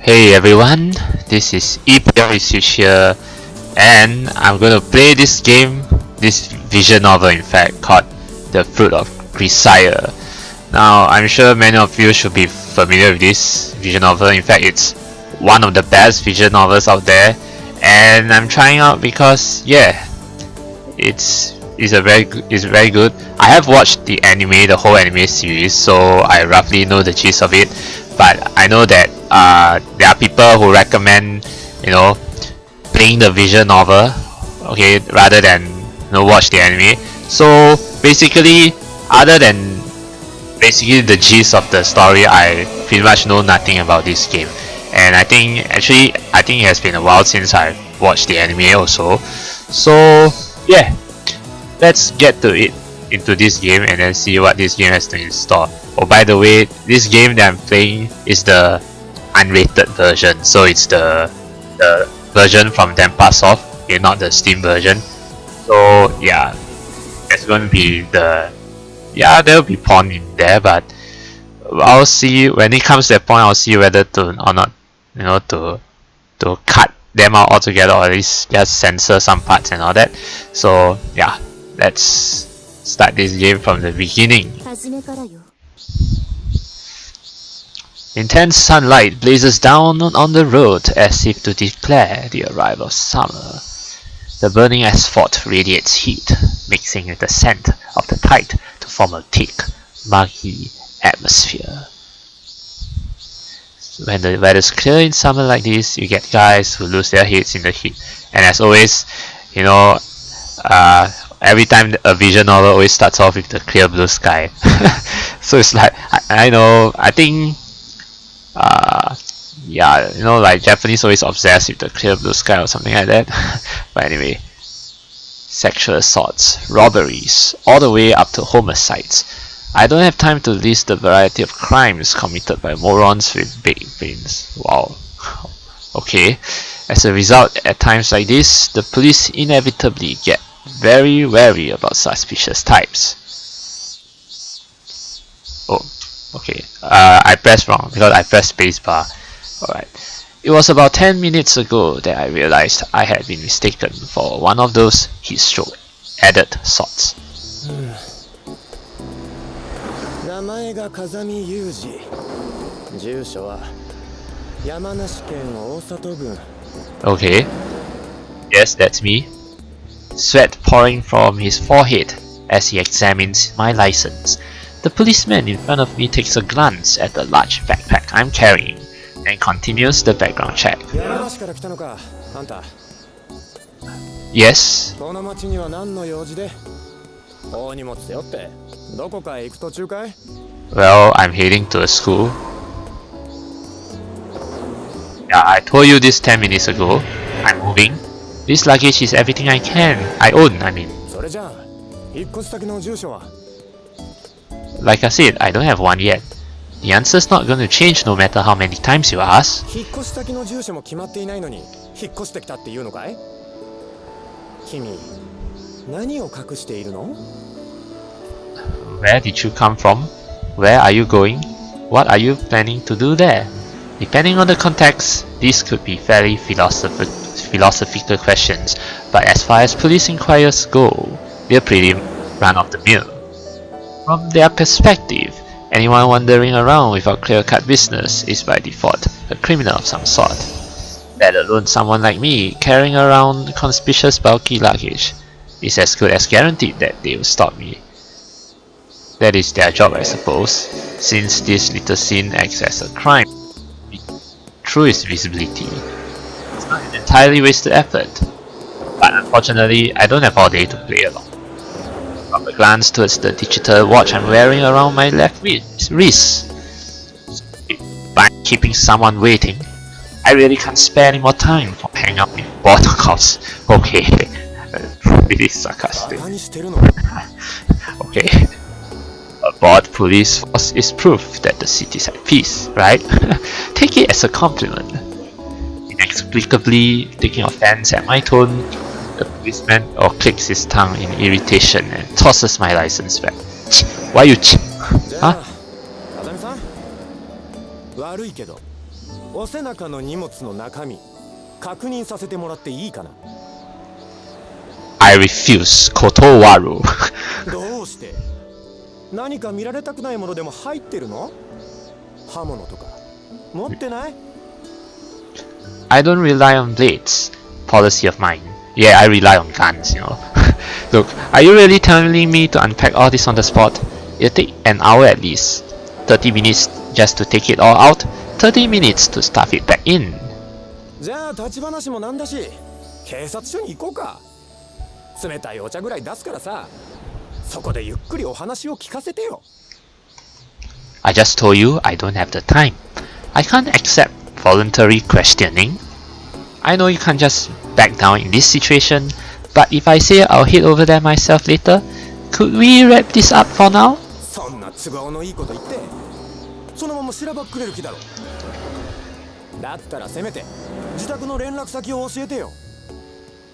Hey everyone, this is eplipswich here, and I'm gonna play this game, this visual novel in fact, called The Fruit of Grisaia. Now, I'm sure many of you should be familiar with this visual novel. In fact, it's one of the best visual novels out there, and I'm trying out because, yeah, it's very good. I have watched the whole anime series, so I roughly know the gist of it. But I know that there are people who recommend, playing the visual novel, okay, rather than watch the anime. So basically, other than the gist of the story, I pretty much know nothing about this game. And I think it has been a while since I watched the anime also. So yeah, let's get into this game and then see what this game has to install. Oh, by the way, this game that I'm playing is the unrated version, so it's the version from Denpasoft, okay, not the Steam version. So yeah, there's going to be there'll be porn in there, but I'll see when it comes to that point. I'll see whether to or not, to cut them out altogether, or at least just censor some parts and all that. So yeah, let's start this game from the beginning. Intense sunlight blazes down on the road as if to declare the arrival of summer. The burning asphalt radiates heat, mixing with the scent of the tide to form a thick, muggy atmosphere. When the weather's clear in summer like this, you get guys who lose their heads in the heat. And as always, every time a visual novel always starts off with the clear blue sky. So it's like, I think like Japanese always obsessed with the clear blue sky or something like that. But anyway, sexual assaults, robberies, all the way up to homicides. I don't have time to list the variety of crimes committed by morons with big brains. Wow. Okay. As a result, at times like this, the police inevitably get very wary about suspicious types. Oh, okay. I pressed wrong because I pressed spacebar. Alright. It was about 10 minutes ago that I realized I had been mistaken for one of those heatstroke added sorts. Okay. Yes, that's me. Sweat pouring from his forehead as he examines my license. The policeman in front of me takes a glance at the large backpack I'm carrying and continues the background check. Yes. Well, I'm heading to a school. Yeah, I told you this 10 minutes ago. I'm moving. This luggage is everything I own. Like I said, I don't have one yet. The answer's not going to change no matter how many times you ask. Where did you come from? Where are you going? What are you planning to do there? Depending on the context, these could be fairly philosophical questions, but as far as police inquiries go, they're pretty run-of-the-mill. From their perspective, anyone wandering around without clear-cut business is by default a criminal of some sort. Let alone someone like me carrying around conspicuous bulky luggage. It's as good as guaranteed that they will stop me. That is their job, I suppose, since this little scene acts as a crime through its visibility. It's not an entirely wasted effort, but unfortunately I don't have all day to play along. From a glance towards the digital watch I'm wearing around my left wrist, by keeping someone waiting, I really can't spare any more time for hanging out with border cops. Okay, really sarcastic. Okay, a bored police force is proof that the city's at peace, right? Take it as a compliment. Inexplicably taking offense at my tone, the policeman clicks his tongue in irritation and tosses my license back. Why you huh? お背中の荷物の中身確認させてもらっていいかな。 I refuse, Kotowaru. どうして？何か見られたくないものでも入ってるの？刃物とか持ってない？ I don't rely on blades. Policy of mine. Yeah, I rely on guns, you know. Look, are you really telling me to unpack all this on the spot? It'll take an hour at least. 30 minutes just to take it all out. 30 minutes to stuff it back in. じゃあ立ち話もなんだし、警察署に行こうか。冷たいお茶ぐらい出すからさ、そこでゆっくりお話を聞かせてよ。I just told you I don't have the time. I can't accept voluntary questioning. I know you can't just back down in this situation, but if I say I'll head over there myself later, could we wrap this up for now? そんな都合のいいこと言って、そのまましらばっくれる気だろ。だったらせめて自宅の連絡先を教えてよ。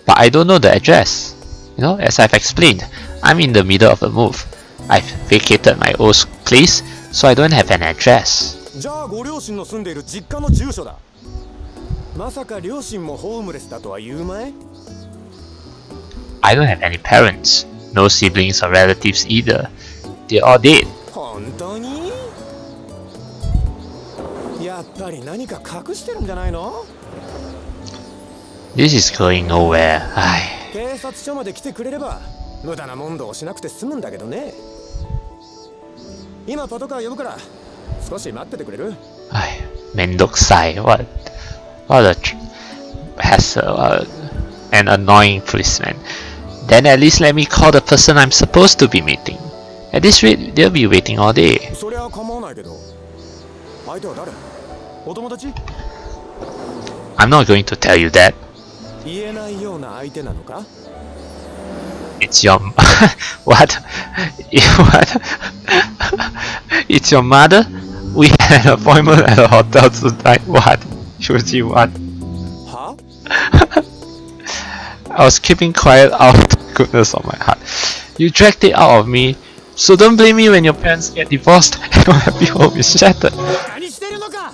But I don't know the address. You know, as I've explained, I'm in the middle of a move. I've vacated my old place, so I don't have an address. じゃあご両親の住んでいる実家の住所だ。まさか両親もホームレスだとは言うまい？ I don't have any parents, no siblings or relatives either. They're all dead. 本当に？やっぱり何か隠してるんじゃないの？ This is going nowhere. 警察署まで来てくれれば無駄な問答をしなくて済むんだけどね。今パトカー呼ぶから少し待っててくれる？Mendokusai. What a hassle. An annoying policeman. Then at least let me call the person I'm supposed to be meeting. At this rate, they'll be waiting all day. そりゃ構わないけど。相手は誰？お友達？ I'm not going to tell you that. 言えないような相手なのか？ It's your what? What? It's your mother? We had an appointment at a hotel tonight. What? Shuji, what? は？ I was keeping quiet out of the goodness of my heart. You dragged it out of me, so don't blame me when your parents get divorced and your happy home is shattered. 何してるのか？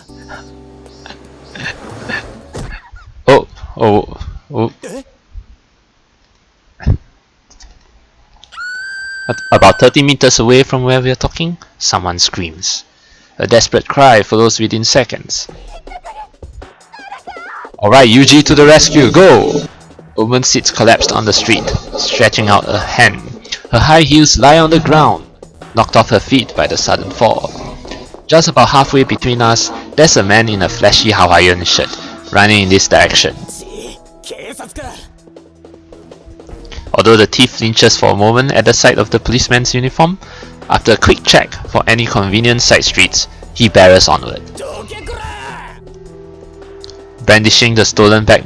Oh. え？ About 30 meters away from where we are talking, someone screams. A desperate cry follows within seconds. Alright, Yuji to the rescue, go! A woman sits collapsed on the street, stretching out a hand. Her high heels lie on the ground, knocked off her feet by the sudden fall. Just about halfway between us, there's a man in a flashy Hawaiian shirt, running in this direction. Although the thief flinches for a moment at the sight of the policeman's uniform, after a quick check for any convenient side streets, he barrels onward. Brandishing the stolen bag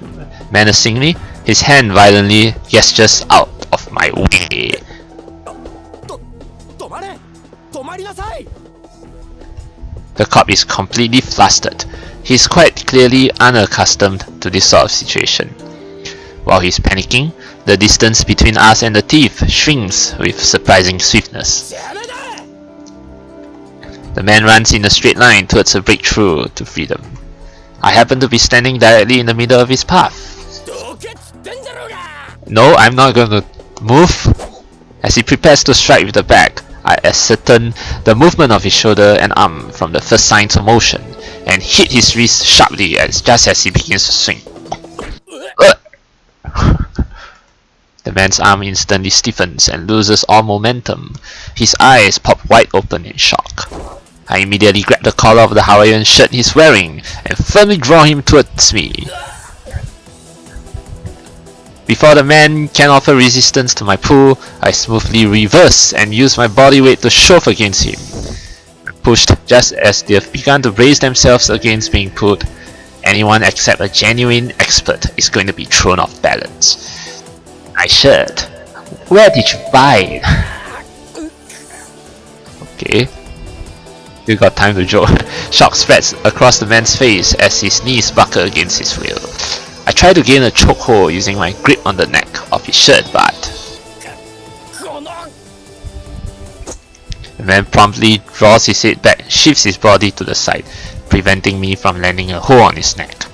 menacingly, his hand violently gestures out of my way. The cop is completely flustered. He's quite clearly unaccustomed to this sort of situation. While he's panicking, the distance between us and the thief shrinks with surprising swiftness. The man runs in a straight line towards a breakthrough to freedom. I happen to be standing directly in the middle of his path. No, I'm not going to move. As he prepares to strike with the bag, I ascertain the movement of his shoulder and arm from the first signs of motion, and hit his wrist sharply just as he begins to swing. The man's arm instantly stiffens and loses all momentum. His eyes pop wide open in shock. I immediately grab the collar of the Hawaiian shirt he's wearing and firmly draw him towards me. Before the man can offer resistance to my pull, I smoothly reverse and use my body weight to shove against him. Pushed just as they have begun to brace themselves against being pulled, anyone except a genuine expert is going to be thrown off balance. My shirt. Where did you buy it? Okay. You got time to joke. Shock spreads across the man's face as his knees buckle against his wheel. I try to gain a chokehold using my grip on the neck of his shirt, but the man promptly draws his head back, shifts his body to the side, preventing me from landing a hole on his neck.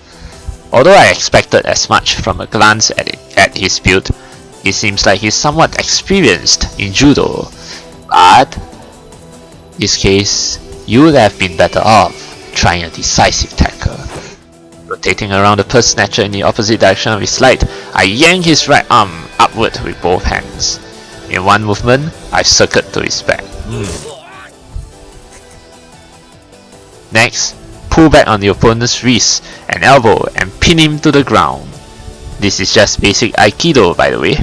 Although I expected as much from a glance at his build, it seems like he's somewhat experienced in judo. But in this case, you would have been better off trying a decisive tackle. Rotating around the purse snatcher in the opposite direction of his slide, I yank his right arm upward with both hands. In one movement, I circled to his back. Next, pull back on the opponent's wrist and elbow and pin him to the ground. This is just basic Aikido, by the way.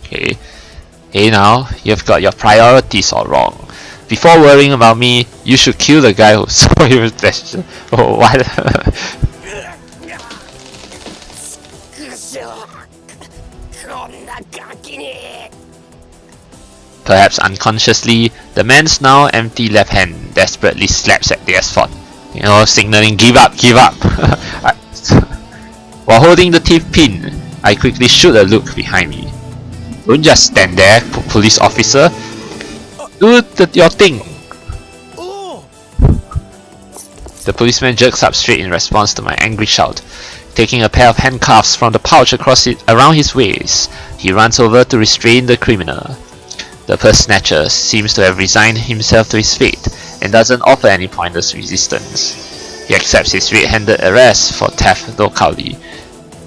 Okay. Hey now, you've got your priorities all wrong. Before worrying about me, you should kill the guy who saw you with that. Oh, what? Perhaps unconsciously, the man's now empty left hand desperately slaps at the asphalt, signaling give up, give up. While holding the teeth pin, I quickly shoot a look behind me. Don't just stand there, police officer. Do your thing. The policeman jerks up straight in response to my angry shout. Taking a pair of handcuffs from the pouch around his waist, he runs over to restrain the criminal. The purse snatcher seems to have resigned himself to his fate and doesn't offer any pointless resistance. He accepts his red-handed arrest for theft locally,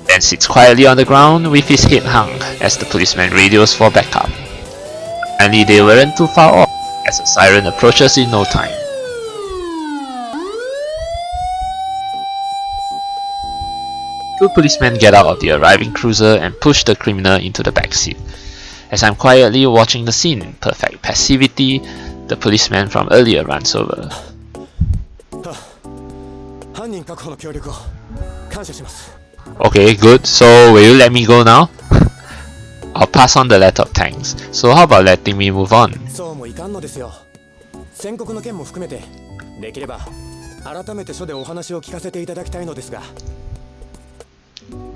then sits quietly on the ground with his head hung as the policeman radios for backup. Only they weren't too far off as a siren approaches in no time. Two policemen get out of the arriving cruiser and push the criminal into the backseat. As I'm quietly watching the scene in perfect passivity, the policeman from earlier runs over. Okay, good. So will you let me go now? I'll pass on the letter of thanks. So how about letting me move on?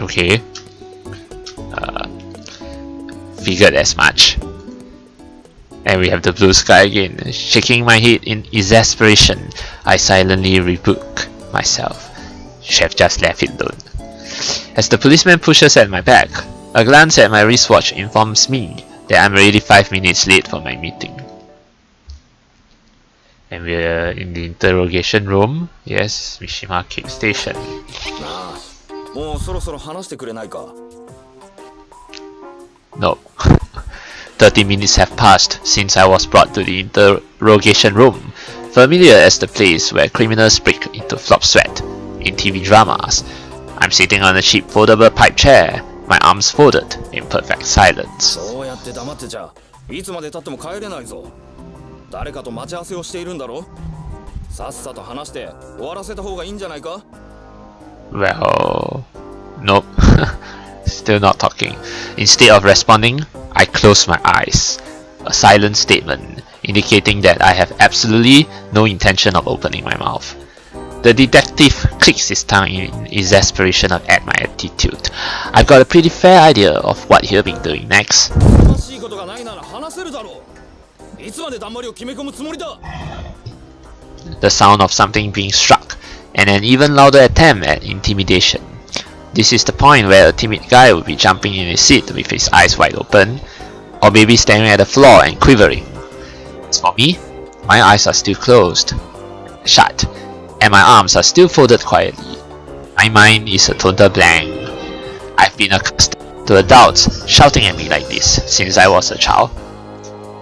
Okay. Figured as much. And we have the blue sky again. Shaking my head in exasperation, I silently rebuke myself. Should have just left it alone. As the policeman pushes at my back, a glance at my wristwatch informs me that I'm already 5 minutes late for my meeting. And we're in the interrogation room. Yes, Mishima Cave Station. Nope. 30 minutes have passed since I was brought to the interrogation room, familiar as the place where criminals break into flop sweat in TV dramas. I'm sitting on a cheap foldable pipe chair, my arms folded in perfect silence. Well, nope. Still not talking. Instead of responding, I close my eyes. A silent statement indicating that I have absolutely no intention of opening my mouth. The detective clicks his tongue in exasperation at my attitude. I've got a pretty fair idea of what he'll be doing next. The sound of something being struck, and an even louder attempt at intimidation. This is the point where a timid guy would be jumping in his seat with his eyes wide open, or maybe staring at the floor and quivering. As for me, my eyes are still shut, and my arms are still folded quietly. My mind is a total blank. I've been accustomed to adults shouting at me like this since I was a child.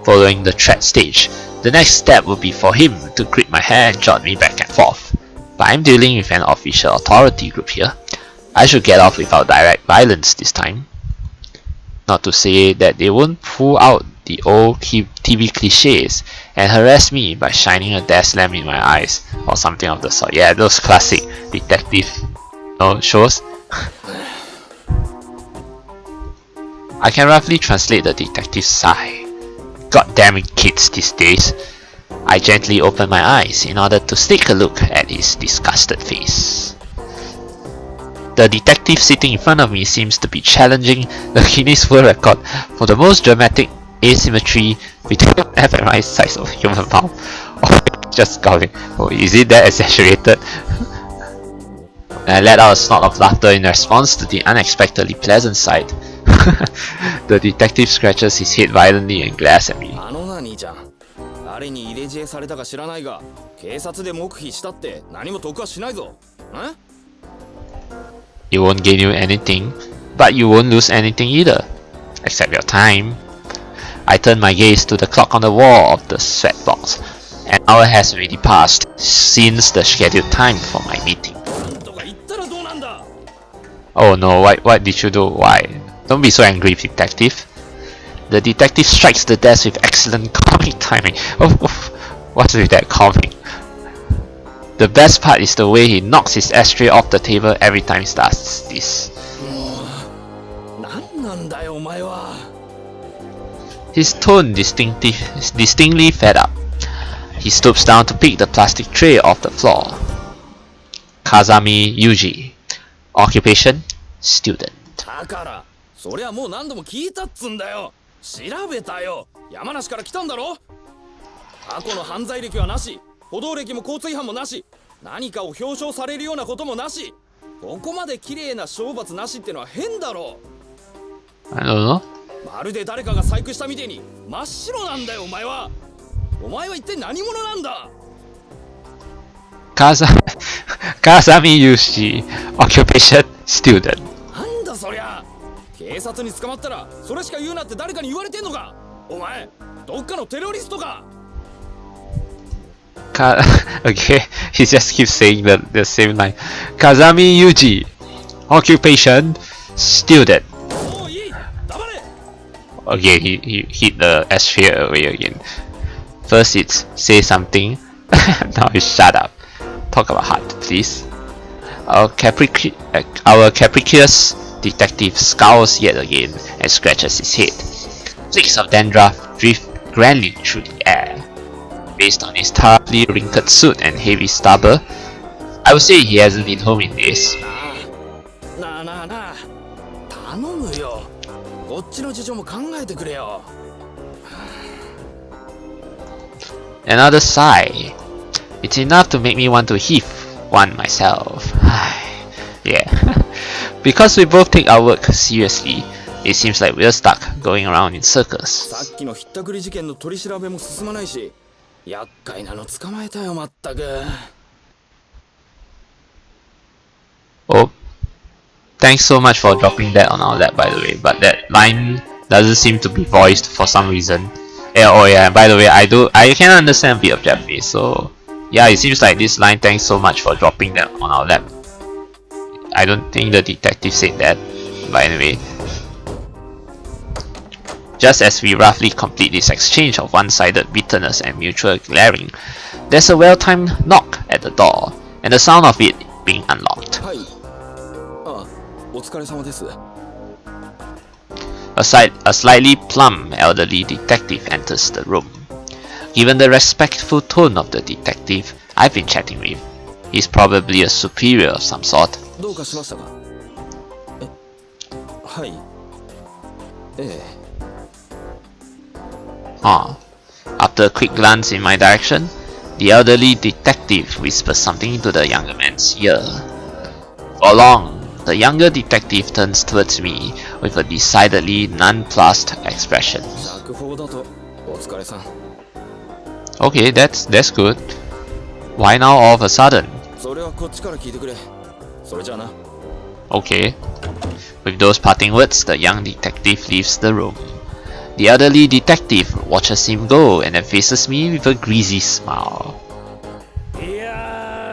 Following the threat stage, the next step would be for him to grip my hair and jot me back and forth. But I'm dealing with an official authority group here. I should get off without direct violence this time. Not to say that they won't pull out the old TV cliches and harass me by shining a desk lamp in my eyes or something of the sort. Yeah, those classic detective shows. I can roughly translate the detective's sigh. God damn it, kids these days. I gently open my eyes in order to sneak a look at his disgusted face. The detective sitting in front of me seems to be challenging the Guinness World Record for the most dramatic asymmetry between fMRI size of human mouth. Oh, just scowling. Oh, is it that exaggerated? I let out a snort of laughter in response to the unexpectedly pleasant sight. The detective scratches his head violently and glares at me. It won't gain you anything, but you won't lose anything either, except your time. I turn my gaze to the clock on the wall of the sweatbox. An hour has already passed since the scheduled time for my meeting. Oh no, what did you do? Why? Don't be so angry, detective. The detective strikes the desk with excellent comic timing. Oh, what's with that comic? The best part is the way he knocks his ashtray off the table every time he does this. His tone distinctly fed up. He stoops down to pick the plastic tray off the floor. Kazami Yuji. Occupation? Student. だからそりゃもう何度も聞いたっつんだよ。調べたよ。山梨から来たんだろ。過去の犯罪歴はなし、歩道歴も交通違反もなし、何かを表彰されるようなこともなし。ここまで綺麗な懲罰なしってのは変だろ。I don't know. まるで誰かが細工したみてえに真っ白なんだよお前は。お前は一体何者なんだ。Kazami Yushi. Occupation? Student. なんだそりゃ。警察に捕まったらそれしか言うなって誰かに言われてんのか。お前どっかのテロリストか。Okay, he just keeps saying the same line. Kazami Yuji. Occupation? Student. Okay, he hit the ashtray away again. First it's say something, now it's shut up. Talk about heart, please. Our capricious detective scowls yet again and scratches his head. Flakes of dandruff drift grandly through the air. Based on his thoroughly wrinkled suit and heavy stubble, I would say he hasn't been home in days. なあ頼むよ。こっちの事情も考えてくれよ。Another sigh. It's enough to make me want to heave one myself. Yeah. Because we both take our work seriously, it seems like we're stuck going around in circles. さっきのひったくり事件の取り調べも進まないし、厄介なの捕まえたよまったく。Oh, thanks so much for dropping that on our lap, by the way. But that line doesn't seem to be voiced for some reason. Yeah, oh yeah, by the way, I can understand a bit of Japanese, so yeah, it seems like this line, thanks so much for dropping that on our lap. I don't think the detective said that, but anyway. Just as we roughly complete this exchange of one-sided bitterness and mutual glaring, there's a well-timed knock at the door, and the sound of it being unlocked. A slightly plump elderly detective enters the room. Given the respectful tone of the detective I've been chatting with, he's probably a superior of some sort. After a quick glance in my direction, the elderly detective whispers something into the younger man's ear. For long, the younger detective turns towards me with a decidedly nonplussed expression. Okay, that's good. Why now all of a sudden? Okay. With those parting words, the young detective leaves the room. The elderly detective watches him go and then faces me with a greasy smile.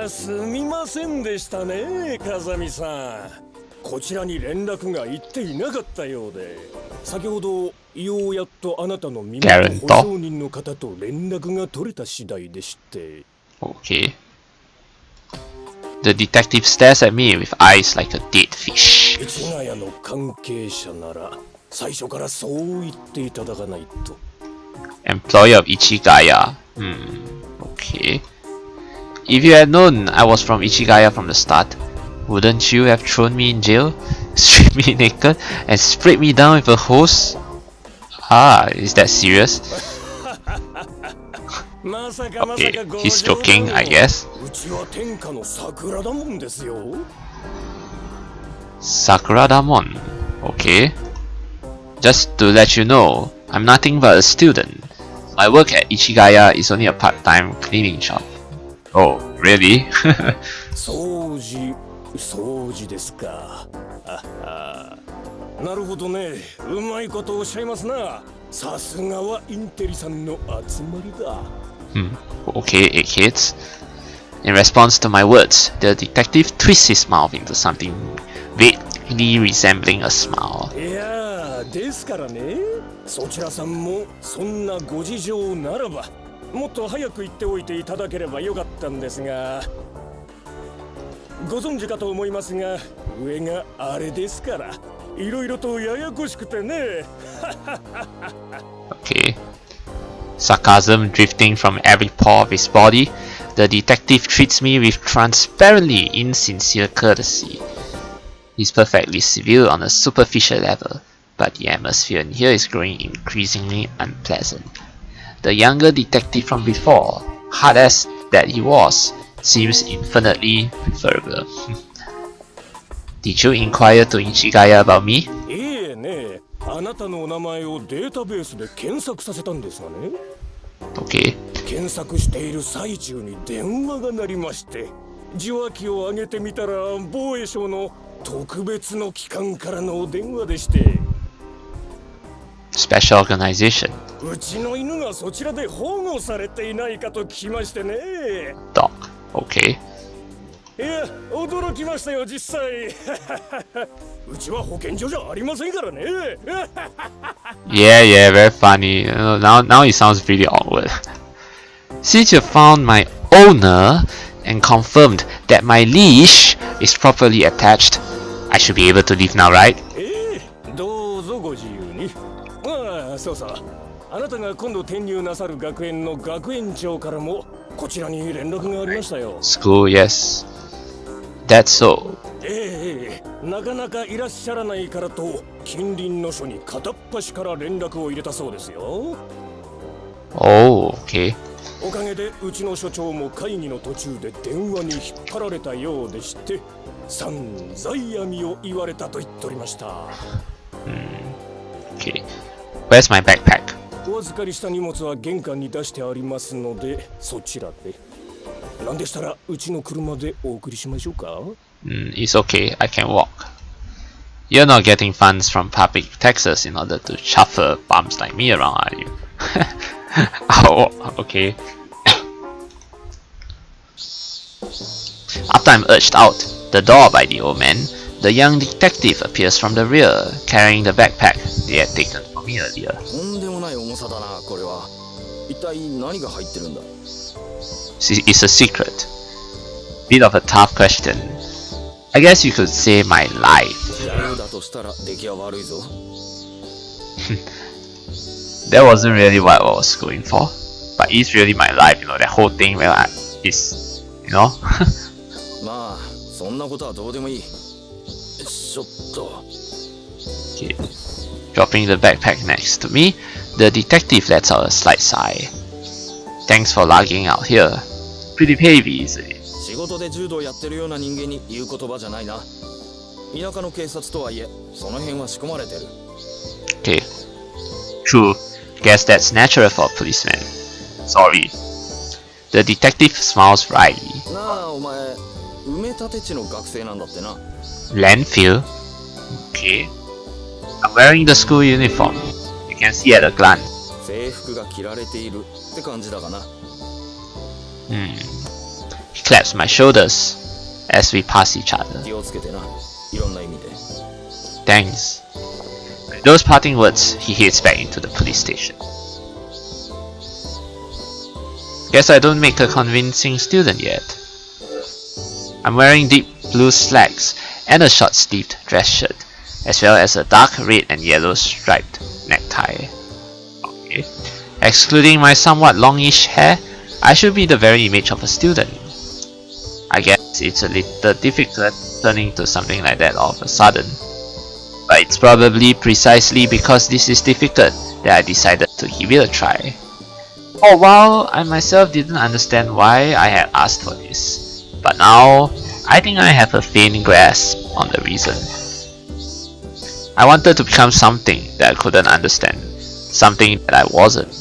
すみませんでしたね、風見さん。こちらに連絡が行っていなかったようで、先ほどようやっとあなたの身元保証人の方と連絡が取れた次第でして。Okay. The detective stares at me with eyes like a dead fish. 市ヶ谷の関係者なら最初からそう言っていただかないと。Employer of Ichigaya. Okay. If you had known I was from Ichigaya from the start, Wouldn't you have thrown me in jail, stripped me naked, and sprayed me down with a hose? Ah, is that serious? Okay, he's joking, I guess. Sakura Damon. Okay. Just to let you know, I'm nothing but a student. My work at Ichigaya is only a part-time cleaning shop. Oh, really? 掃除ですか。なるほどね。うまいことおっしゃいますな。さすがはインテリさんの集まりだ。Okay, eight kids. In response to my words, the detective twists his mouth into something vaguely resembling a smile. いやですからね。そちらさんもそんなご事情ならば、もっと早く言っておいていただければよかったんですが。ご存知かと思いますが、上があれですから、いろいろとややこしくてね。Okay. Sarcasm drifting from every pore of his body, the detective treats me with transparently insincere courtesy. He's perfectly civil on a superficial level, but the atmosphere in here is growing increasingly unpleasant. The younger detective from before, hard-ass that he was, seems infinitely preferable. Did you inquire to Ichigaya about me? いえね、あなたのお名前をデータベースで検索させたんですがね。Okay. 検索している最中に電話が鳴りまして、受話器を上げてみたら防衛省の特別の機関からのお電話でして。Special organization. うちの犬がそちらで保護されていないかと聞きましてね。Dog. Okay. いや、驚きましたよ、実際。うちは保健所じゃありませんからね。Yeah, very funny. Now it sounds really awkward. Since you found my owner and confirmed that my leash is properly attached, I should be able to leave now, right? どうぞご自由に。ああ、そうそう。あなたが今度転入なさる学園の学園長からもこちらに連絡がありましたよ。School, yes. That's so. なかなかいらっしゃらないからと近隣の署に片っ端から連絡を入れたそうですよ。Oh, okay. おかげでうちの所長も会議の途中で電話に引っ張られたようでして、散々闇を言われたと言っておりました。Okay. Where's my backpack? お預かりした荷物は玄関に出してありますので、そちらで。なんでしたらうちの車でお送りしましょうか。It's okay, I can walk. You're not getting funds from public taxes in order to chauffeur bums like me around, are you? Oh, okay. After I'm urged out the door by the old man, the young detective appears from the rear, carrying the backpack they had taken from me earlier. とんでもない重さだな、これは。一体何が入ってるんだ？ It's a secret. Bit of a tough question. I guess you could say my life. そうだとしたら出来は悪いぞ。That wasn't really what I was going for, but it's really my life, that whole thing where is, まあ、そんなことはどうでもいい。ちょっと。Okay. Dropping the backpack next to me, the detective lets out a slight sigh. Thanks for lugging out here. Pretty heavy, isn't it? 仕事で柔道やってるような人間に言う言葉じゃないな。田舎の警察とはいえ、その辺は仕込まれてる。Okay. True. Guess that's natural for a policeman. Sorry. The detective smiles wryly. なあ、お前、埋め立て地の学生なんだってな。Landfill? Okay. I'm wearing the school uniform. You can see at a glance. 制服が着られているって感じだがな。He claps my shoulders as we pass each other. 気をつけてな。いろんな意味で。Thanks. With those parting words, he heads back into the police station. Guess I don't make a convincing student yet. I'm wearing deep blue slacks and a short-sleeved dress shirt, as well as a dark red and yellow striped necktie. Okay. Excluding my somewhat longish hair, I should be the very image of a student. I guess it's a little difficult turning to something like that all of a sudden. But it's probably precisely because this is difficult that I decided to give it a try. For a while, I myself didn't understand why I had asked for this, but now I think I have a faint grasp on the reason. I wanted to become something that I couldn't understand, something that I wasn't.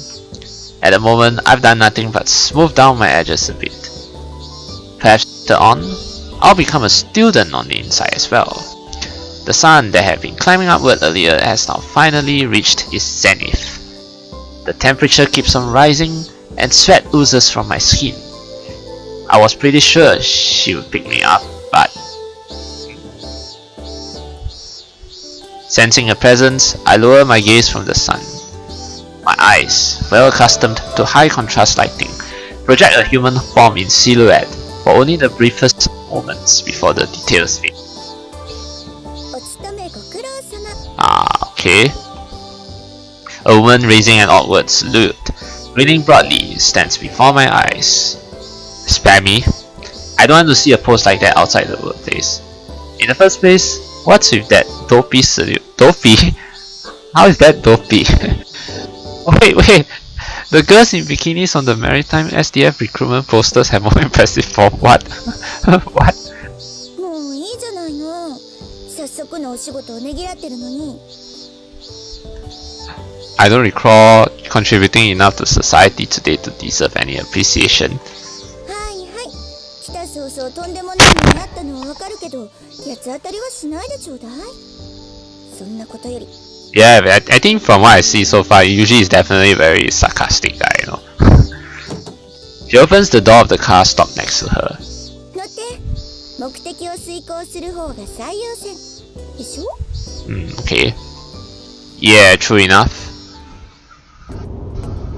At the moment, I've done nothing but smooth down my edges a bit. Perhaps later on, I'll become a student on the inside as well. The sun that had been climbing upward earlier has now finally reached its zenith. The temperature keeps on rising and sweat oozes from my skin. I was pretty sure she would pick me up, but sensing her presence, I lower my gaze from the sun. My eyes, well accustomed to high contrast lighting, project a human form in silhouette for only the briefest moments before the details fade. Okay. A woman raising an awkward salute, grinning broadly, stands before my eyes. Spare me. I don't want to see a pose like that outside the workplace. In the first place, what's with that dopey salute? Dopey? How is that dopey? Wait. The girls in bikinis on the maritime SDF recruitment posters have more impressive form. What? What? I don't recall contributing enough to society today to deserve any appreciation. Yeah, but I think from what I see so far, usually is definitely a very sarcastic guy, you know. She opens the door of the car stopped next to her. Okay. Yeah, true enough.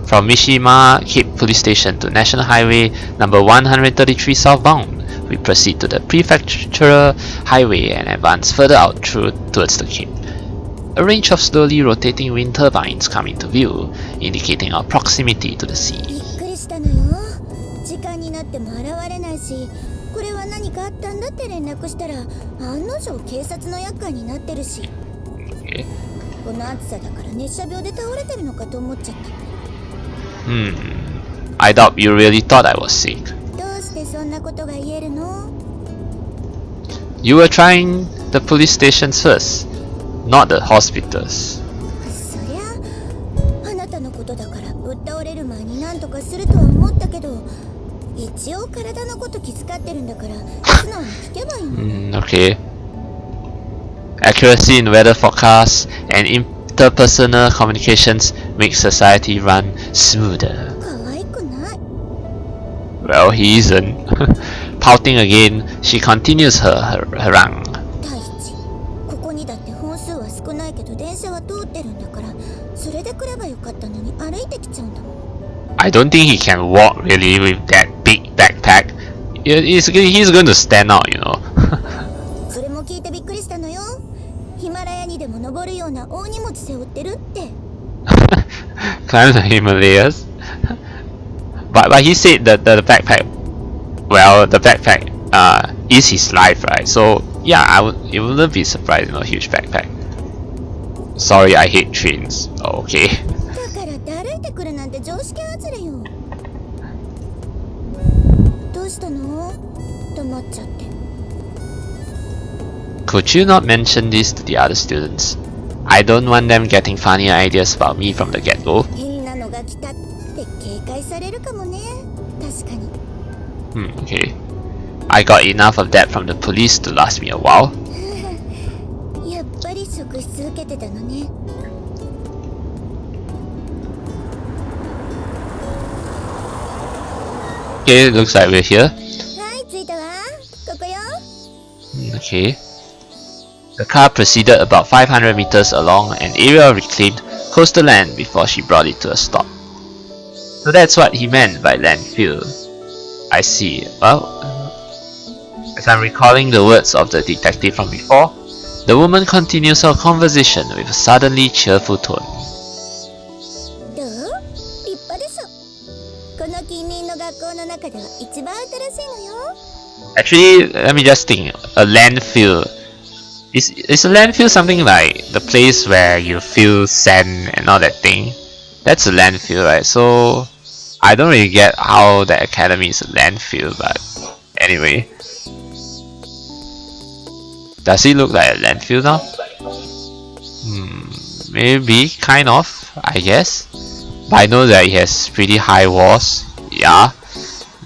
From Mishima Cape Police Station to National Highway number 133 southbound, we proceed to the Prefectural Highway and advance further out towards the Cape. A range of slowly rotating wind turbines come into view, indicating our proximity to the sea. Okay. I doubt you really thought I was sick. You were trying the police stations first, not the hospitals. Okay. Accuracy in weather forecasts and interpersonal communications make society run smoother. Well, he isn't. Pouting again, she continues her harangue. I don't think he can walk really with that big backpack. He's going to stand out, you know. Climb the Himalayas? But he said that the backpack, well, the backpack is his life, right? So yeah, it wouldn't be surprising, you know, huge backpack. Sorry, I hate trains. Oh, okay. Could you not mention this to the other students? I don't want them getting funny ideas about me from the get-go. Okay. I got enough of that from the police to last me a while. Okay, looks like we're here. Okay. The car proceeded about 500 meters along an area of reclaimed coastal land before she brought it to a stop. So that's what he meant by landfill. I see. Well, as I'm recalling the words of the detective from before, the woman continues her conversation with a suddenly cheerful tone. Actually, let me just think. A landfill. Is a landfill something like the place where you fill sand and all that thing? That's a landfill, right? So I don't really get how the academy is a landfill, but anyway. Does it look like a landfill now? Maybe, kind of, I guess. But I know that it has pretty high walls. Yeah,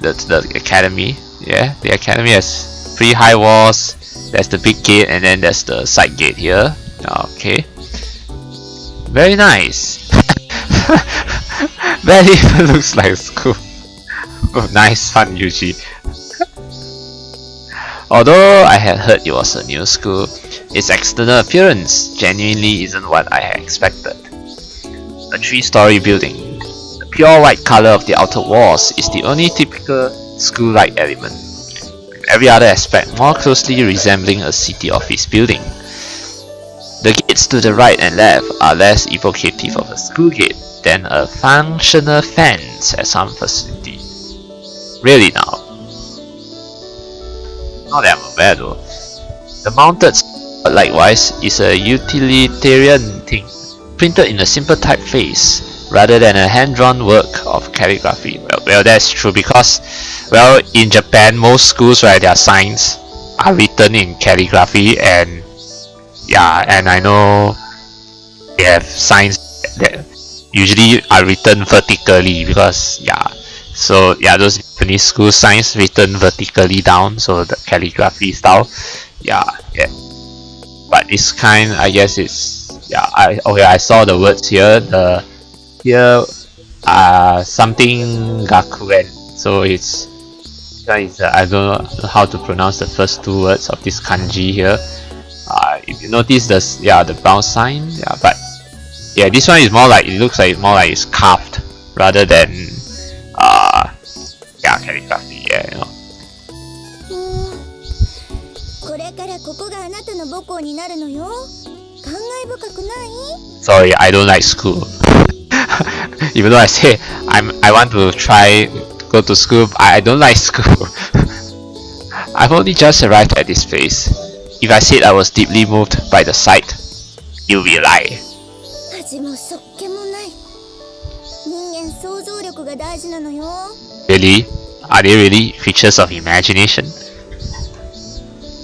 the academy. Yeah, the academy has pretty high walls. There's the big gate, and then there's the side gate here. Okay, very nice. That even looks like a school. Oh, nice, fun, Yuji. Although I had heard it was a new school, its external appearance genuinely isn't what I had expected. A 3-story building. The pure white color of the outer walls is the only typical school-like element, with every other aspect more closely resembling a city office building. The gates to the right and left are less evocative of a school gate than a functional fence at some facility. Really now? Not that I'm aware though. The mounted sword, likewise, is a utilitarian thing, printed in a simple typeface rather than a hand-drawn work of calligraphy. Well, that's true because, well, in Japan, most schools, right, their signs are written in calligraphy, and yeah, and I know they have signs that usually are written vertically because, yeah. So yeah, those Japanese school signs written vertically down, so the calligraphy style. Yeah. But this kind, I guess it's, yeah. I saw the words here. Here something gakuen. So it's I don't know how to pronounce the first 2 words of this kanji here. If you notice the brown sign, yeah. But yeah, this one is more like, it looks like more like it's carved rather than yeah, calligraphy, yeah, you know. Sorry, I don't like school. Even though I say I want to try to go to school, I don't like school. I've only just arrived at this place. If I said I was deeply moved by the sight, it would be a lie. Really? Are they really creatures of imagination?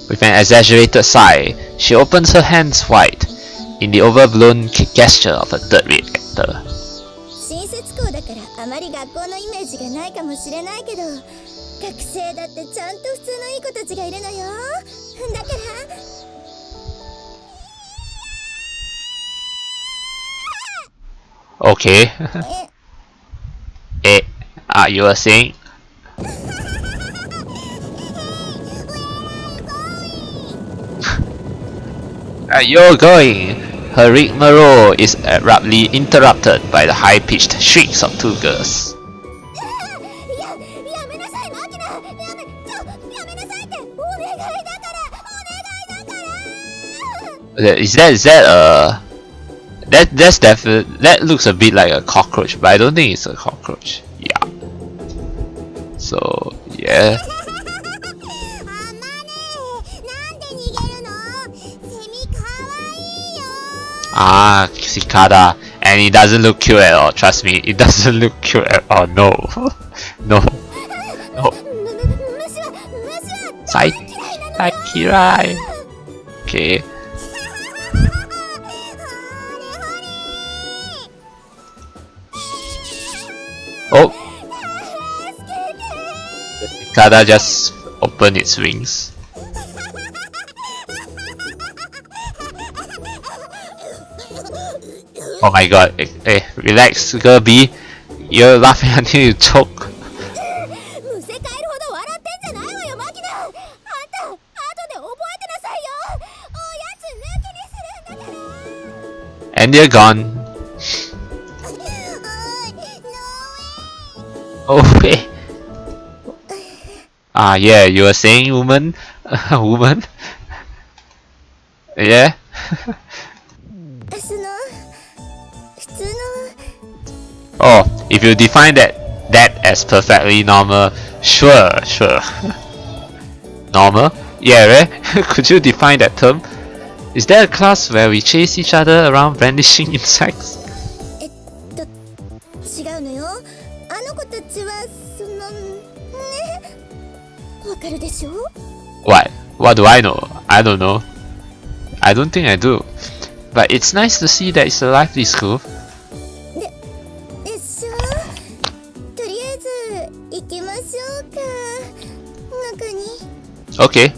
With an exaggerated sigh, she opens her hands wide in the overblown gesture of a third-rate actor. Okay. You were saying? You're going! Her rigmarole is abruptly interrupted by the high-pitched shrieks of 2 girls. That's definitely, that looks a bit like a cockroach, but I don't think it's a cockroach. Yeah. So yeah. Cicada, and it doesn't look cute at all. Trust me, it doesn't look cute at all. No, no. Sakirai. Okay. Oh, the cicada just opened its wings. Oh my god, hey, relax, girl B. You're laughing until you choke. And they're gone. Oh wait. Yeah, you were saying woman? Woman? Yeah? Oh, if you define that as perfectly normal, sure. Normal? Yeah, right? Could you define that term? Is there a class where we chase each other around brandishing insects? 違うのよ。あの子たちはそのね、わかるでしょ? What? What do I know? I don't know. I don't think I do. But it's nice to see that it's a lively school. でしょ? とりあえず行きましょうか。中に。Okay.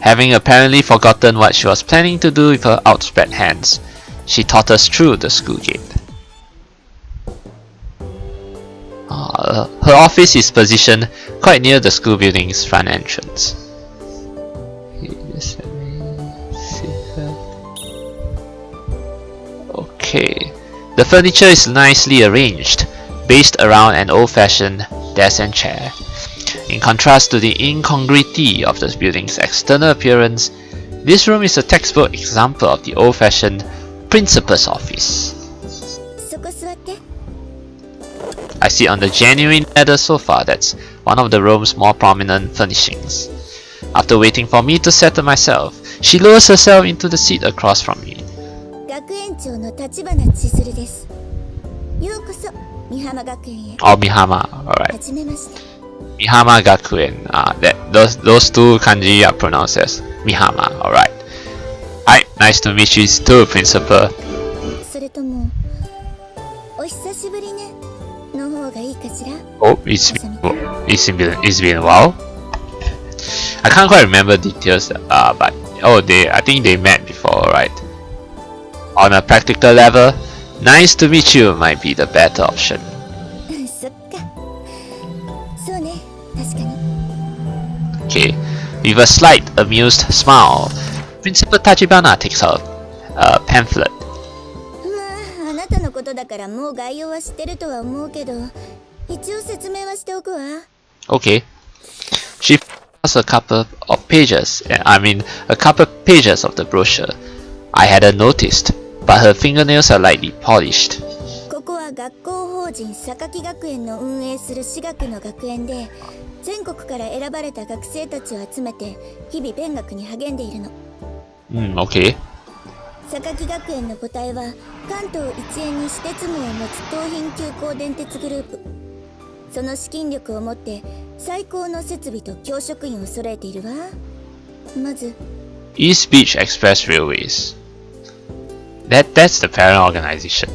Having apparently forgotten what she was planning to do with her outspread hands, she totters through the school gate. Her office is positioned quite near the school building's front entrance. Okay. The furniture is nicely arranged, based around an old-fashioned desk and chair. In contrast to the incongruity of the building's external appearance, this room is a textbook example of the old-fashioned principal's office. そこ座って。 I sit on the genuine leather sofa that's one of the room's more prominent furnishings. After waiting for me to settle myself, she lowers herself into the seat across from me. 学園長の立花千鶴です。ようこそ美浜学園へ。 Oh, Mihama. Alright. はじめまして。 Mihama Gakuen. Those two kanji are pronounced as Mihama. Alright. Hi, nice to meet you too, Principal. それともお久しぶりねの方がいいかしら? Oh, it's been a while. I can't quite remember details, but I think they met before, right? On a practical level, nice to meet you might be the better option. そっか。そうね、確かに。 Okay, with a slight amused smile, Principal Tachibana takes out a pamphlet. まあ、あなたのことだからもう概要は知ってるとは思うけど、一応説明はしておくわ。 Okay. She passes a couple of pages of the brochure. I hadn't noticed, but her fingernails are lightly polished. ここは学校法人榊学園の運営する私学の学園で、全国から選ばれた学生たちを集めて日々勉学に励んでいるの。Okay. 榊学園の母体は関東一円に私鉄網を持つ東浜急行電鉄グループ。その資金力を持って最高の設備と教職員を揃えているわ。まず East Beach Express Railways. That's the parent organization.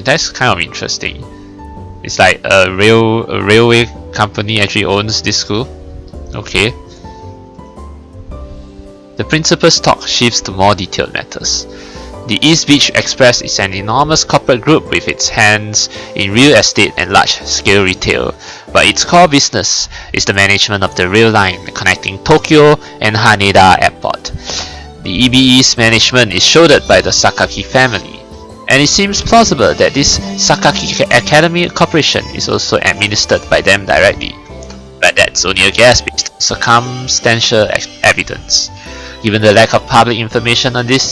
That's kind of interesting. It's like a railway company actually owns this school. Okay. The principal's talk shifts to more detailed matters. The East Beach Express is an enormous corporate group with its hands in real estate and large-scale retail, but its core business is the management of the rail line connecting Tokyo and Haneda Airport. The EBE's management is shouldered by the Sakaki family, and it seems plausible that this Sakaki Academy Corporation is also administered by them directly. But that's only a guess based on circumstantial evidence. Given the lack of public information on this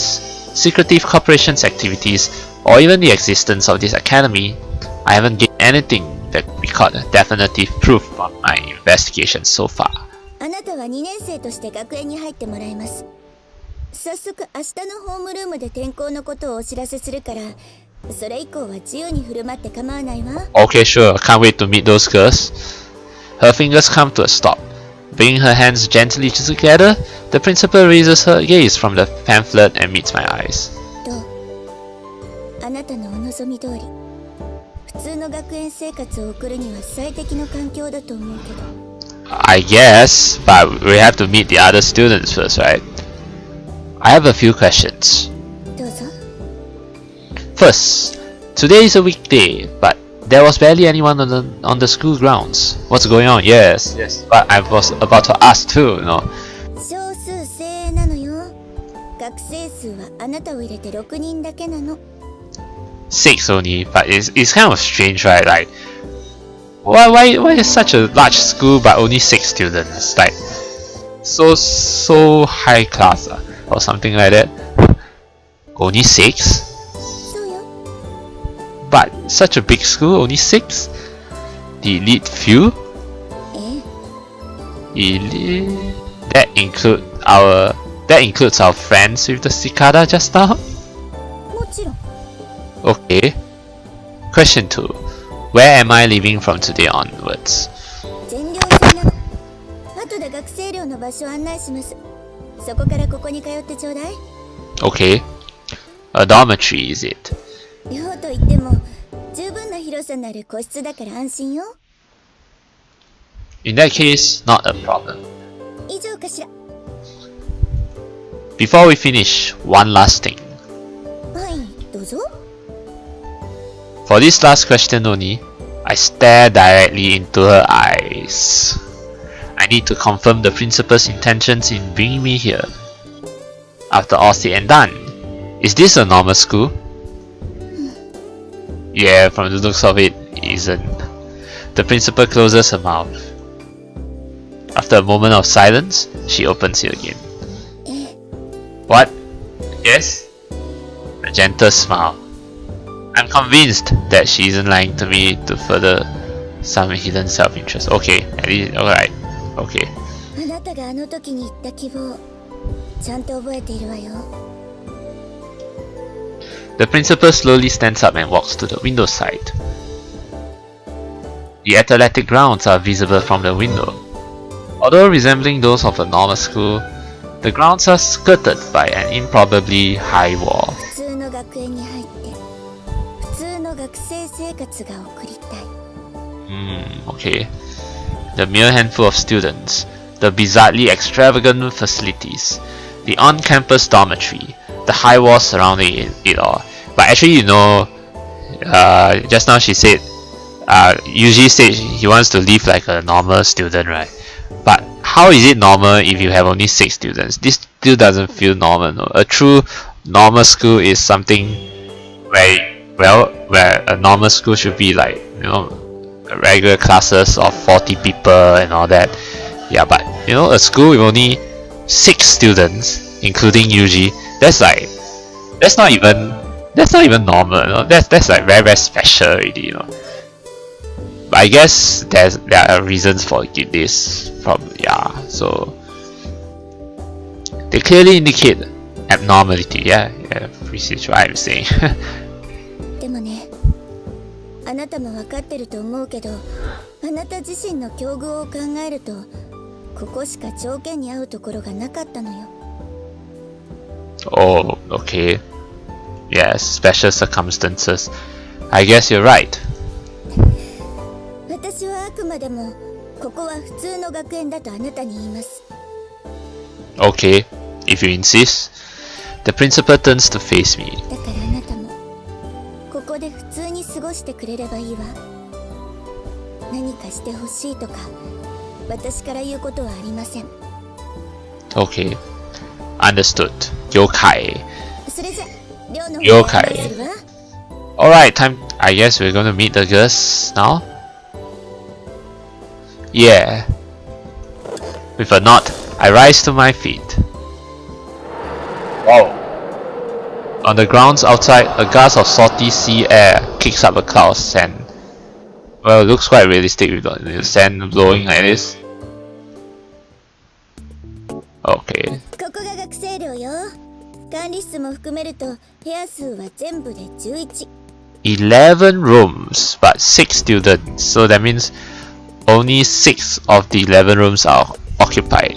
secretive corporation's activities, or even the existence of this academy, I haven't gained anything that we call definitive proof from my investigation so far. あなたは2年生として学園に入ってもらいます。早速明日のホームルームで転校のことをお知らせするから、それ以降は自由に振る舞って構わないわ。 Okay, sure. Can't wait to meet those girls. Her fingers come to a stop. Bringing her hands gently together, the principal raises her gaze from the pamphlet and meets my eyes. どう？あなたのお望み通り、普通の学園生活を送るには最適の環境だと思うけど。I guess, but we have to meet the other students first, right? I have a few questions. どうぞ。 First, today is a weekday, but there was barely anyone on the school grounds. What's going on? Yes. But I was about to ask too, no? 少数精鋭なのよ。学生数はあなたを入れて6人だけなの。 6 only, but it's kind of strange, right? Like, why is such a large school but only 6 students? Like, so high class or something like that? Only 6? そうよ。 But such a big school, only 6? The elite few? ええ。That includes our friends with the cicada just now? もちろん。 Okay. Question 2. Where am I living from today onwards? 全寮制なの。後で学生寮の場所を案内します。そこからここに通ってちょうだい。 Okay. A dormitory, is it? 寮といっても十分な広さのある個室だから安心よ。 In that case, not a problem. 以上かしら。 Before we finish, one last thing. はい、どうぞ。 For this last question only, I stare directly into her eyes. I need to confirm the principal's intentions in bringing me here. After all said and done, is this a normal school? Yeah, from the looks of it, it isn't. The principal closes her mouth. After a moment of silence, she opens it again. What? Yes? A gentle smile. I'm convinced that she isn't lying to me to further some hidden self-interest. Okay, at least, alright. Okay. あなたがあの時に言った希望、ちゃんと覚えているわよ。 The principal slowly stands up and walks to the window side. The athletic grounds are visible from the window. Although resembling those of a normal school, the grounds are skirted by an improbably high wall. 普通の学園に入って普通の学生生活が送りたい。 Okay. The mere handful of students, the bizarrely extravagant facilities, the on-campus dormitory, the high walls surrounding it all. But actually, you know, just now she said, usually said he wants to live like a normal student, right? But how is it normal if you have only 6 students? This still doesn't feel normal. No? A true normal school is something where a normal school should be like, you know, regular classes of 40 people and all that. Yeah, but you know, a school with only 6 students, including Yuji, that's not even normal. You know? That's like very special already. You know. But I guess there are reasons for this from so they clearly indicate abnormality. Yeah, this is what I'm saying. でもね、あなたも分かってると思うけど、あなた自身の境遇を考えると、ここしか条件に合うところがなかったのよ。 Oh, okay. Yes, special circumstances. I guess you're right. 私はあくまでもここは普通の学園だとあなたに言います。 Okay, if you insist. The principal turns to face me. だからあなたもここで普通に過ごしてくれればいいわ。何かしてほしいとか私から言うことはありません。 Okay, understood. Yokai. それじゃ寮の方を案内するわ。 Alright, time. I guess we're gonna meet the girls now. Yeah. With a nod, I rise to my feet. Wow. On the grounds outside, a gust of salty sea air kicks up a cloud of sand. Well, it looks quite realistic with the sand blowing like this. Okay. ここが学生寮よ。管理室も含めると部屋数は全部で11。 11 rooms, but 6 students, so that means only 6 of the 11 rooms are occupied.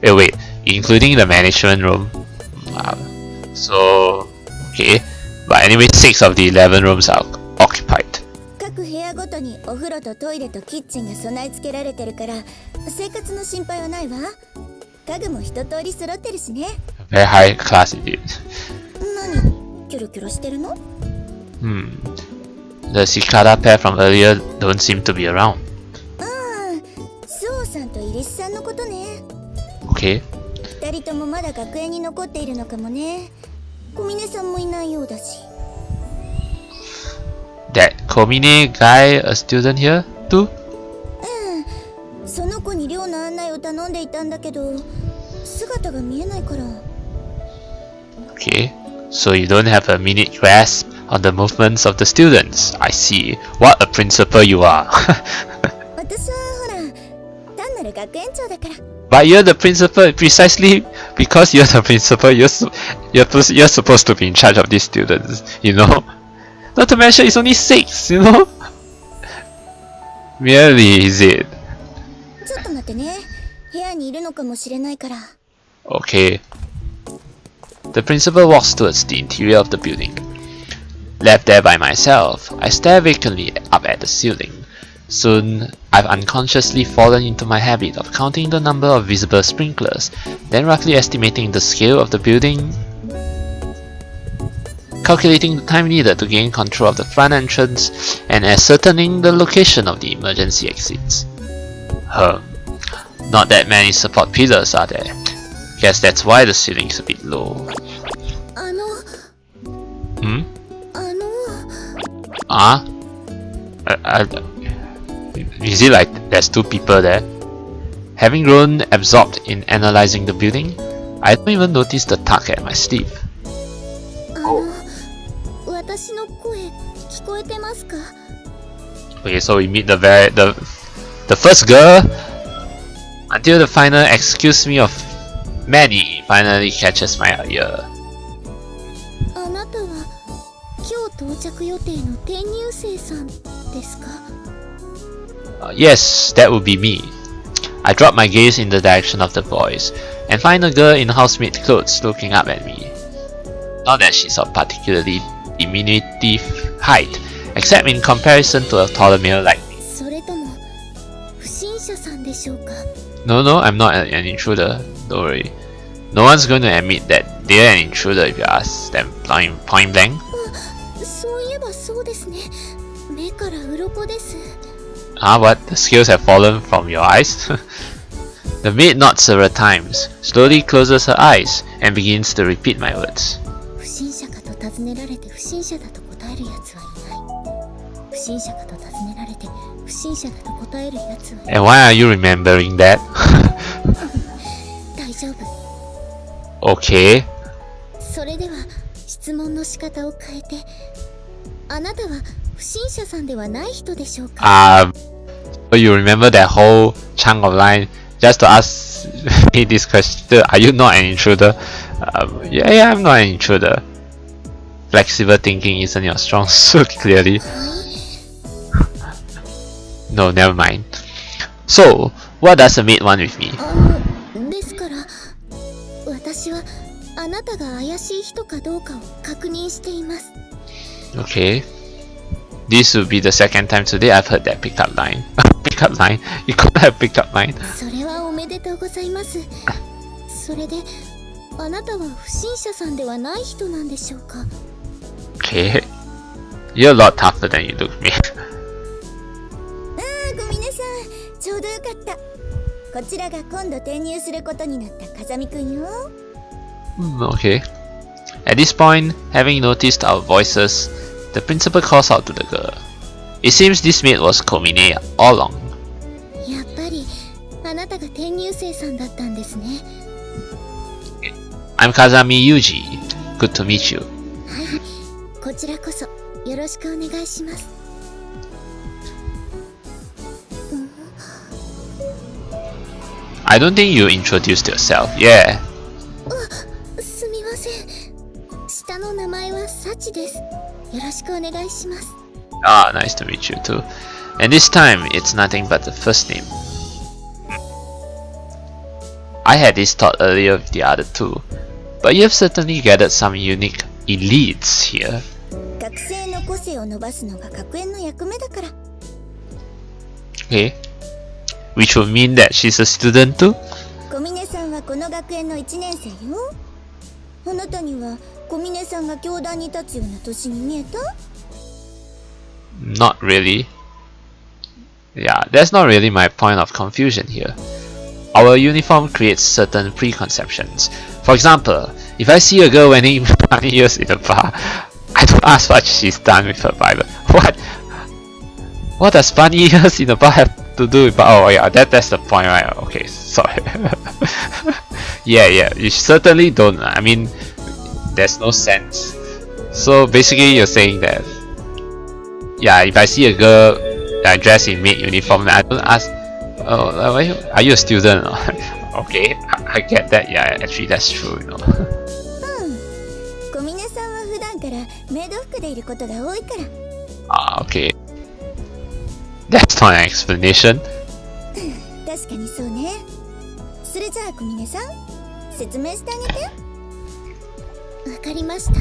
Wait, including the management room. So, okay, but anyway, 6 of the 11 rooms are occupied. 各部屋ごとにお風呂とトイレとキッチンが備え付けられてるから生活の心配はないわ。家具も一通り揃ってるしね。 Very high class indeed. 何キョロキョロしてるの？ The cicada pair from earlier don't seem to be around. ああ、スオさんとイリスさんのことね。 Okay. 二人ともまだ学園に残っているのかもね。小峰さんもいないようだし。 That Komine guy a student here too? その子に寮の案内を頼んでいたんだけど姿が見えないから。 Okay, so you don't have a minute grasp on the movements of the students. I see. What a principal you are. 私はほら単なる俺学園長だから。 But you're the principal precisely because you're the principal. You're supposed to be in charge of these students, you know. Not to mention it's only 6, you know. Really, is it? ちょっと待ってね。部屋にいるのかもしれないから。 Okay. The principal walks towards the interior of the building. Left there by myself, I stare vacantly up at the ceiling. Soon, I've unconsciously fallen into my habit of counting the number of visible sprinklers, then roughly estimating the scale of the building, calculating the time needed to gain control of the front entrance, and ascertaining the location of the emergency exits. Not that many support pillars are there. Guess that's why the ceiling is a bit low. Hmm? Is it like there's 2 people there? Having grown absorbed in analyzing the building, I don't even notice the tug at my sleeve. 私の声聞こえてますか? Okay, so we meet the first girl until the final excuse me of many finally catches my ear. あなたは今日到着予定の転入生さんですか? Yes, that would be me. I drop my gaze in the direction of the boys and find a girl in housemate clothes looking up at me. Not that she's of particularly diminutive height, except in comparison to a taller male like me. それとも不審者さんでしょうか? No, I'm not an intruder. Don't worry. No one's going to admit that they're an intruder if you ask them point blank. そういえばそうですね。目から鱗です。 What? The scales have fallen from your eyes? The maid nods several times, slowly closes her eyes, and begins to repeat my words. 不審者かと尋ねられて不審者だと答えるやつはいない。不審者かと尋ねられて不審者だと答えるやつはいない。 And why are you remembering that? 大丈夫。 Okay. それでは質問の仕方を変えて、あなたは不審者さんではない人でしょうか? So you remember that whole chunk of line just to ask me this question? Are you not an intruder? Yeah, I'm not an intruder. Flexible thinking isn't your strong suit, clearly. No, never mind. So, what does the maid want with me? ですから、私はあなたが怪しい人かどうかを確認しています。 Okay. This will be the second time today I've heard that pickup line. Pickup line? You could have pickup line. それはおめでとうございます。それで、あなたは不審者さんではない人なんでしょうか? Okay. You're a lot tougher than you look me. ごみねさん、ちょうどよかった。こちらが今度転入することになった風見くんよ。Okay. At this point, having noticed our voices, the principal calls out to the girl. It seems this maid was Komine all along. やっぱりあなたが転入生さんだったんですね。I'm Kazami Yuji. Good to meet you. はい、こちらこそよろしくお願いします。I don't think you introduced yourself. Yeah. すみません。下の名前はサチです。よろしくお願いします。 Nice to meet you too. And this time, it's nothing but the first name. I had this thought earlier with the other two, but you have certainly gathered some unique elites here. 学生の個性を伸ばすのが学園の役目だから。 Okay. Which would mean that she's a student too? 小峰さんはこの学園の1年生よ。あなたには小峰さんが教壇に立つような年に見えた? Not really. Yeah, that's not really my point of confusion here. Our uniform creates certain preconceptions. For example, if I see a girl wearing funny ears in a bar, I don't ask what she's done with her Bible. What does funny ears in a bar have to do with? Oh yeah, that's the point, right? Okay, sorry. yeah, you certainly don't. I mean, there's no sense. So basically, you're saying that, yeah, if I see a girl dressed in maid uniform, I don't ask Oh, are you a student? Okay, I get that. Yeah, actually that's true. 小峰さんは普段からメイド服でいることが多いから。Okay. That's not an explanation. 確かにそうね。それじゃあ小峰さん、説明してあげて。わかりました。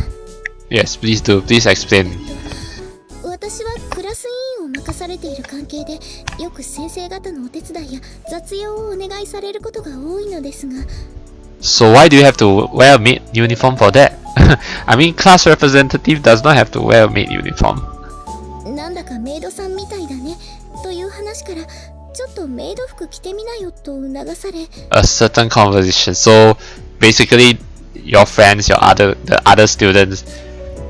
Yes, please do. Please explain. 私はクラス委員を任されている関係で、よく先生方のお手伝いや雑用をお願いされることが多いのですが。So why do you have to wear a maid uniform for that? I mean, class representative does not have to wear a maid uniform. なんだかメイドさんみたいだねという話から、ちょっとメイド服着てみなよと促され。A certain conversation. So basically, your friends, the other students,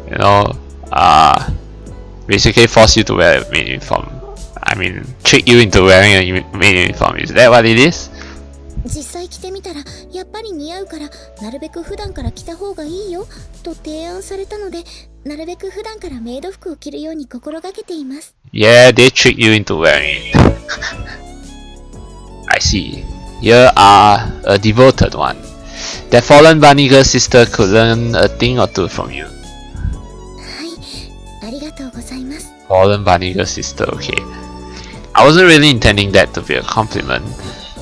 you know, basically force you to wear a maid uniform. I mean, trick you into wearing a maid uniform. Is that what it is? 実際着てみたらやっぱり似合うから、なるべく普段から着た方がいいよと提案されたので、なるべく普段からメイド服を着るように心がけています。Yeah, they trick you into wearing it. I see. You are a devoted one. That fallen bunny girl sister could learn a thing or two from you. はい、ありがとうございます。Fallen bunny girl sister, okay. I wasn't really intending that to be a compliment,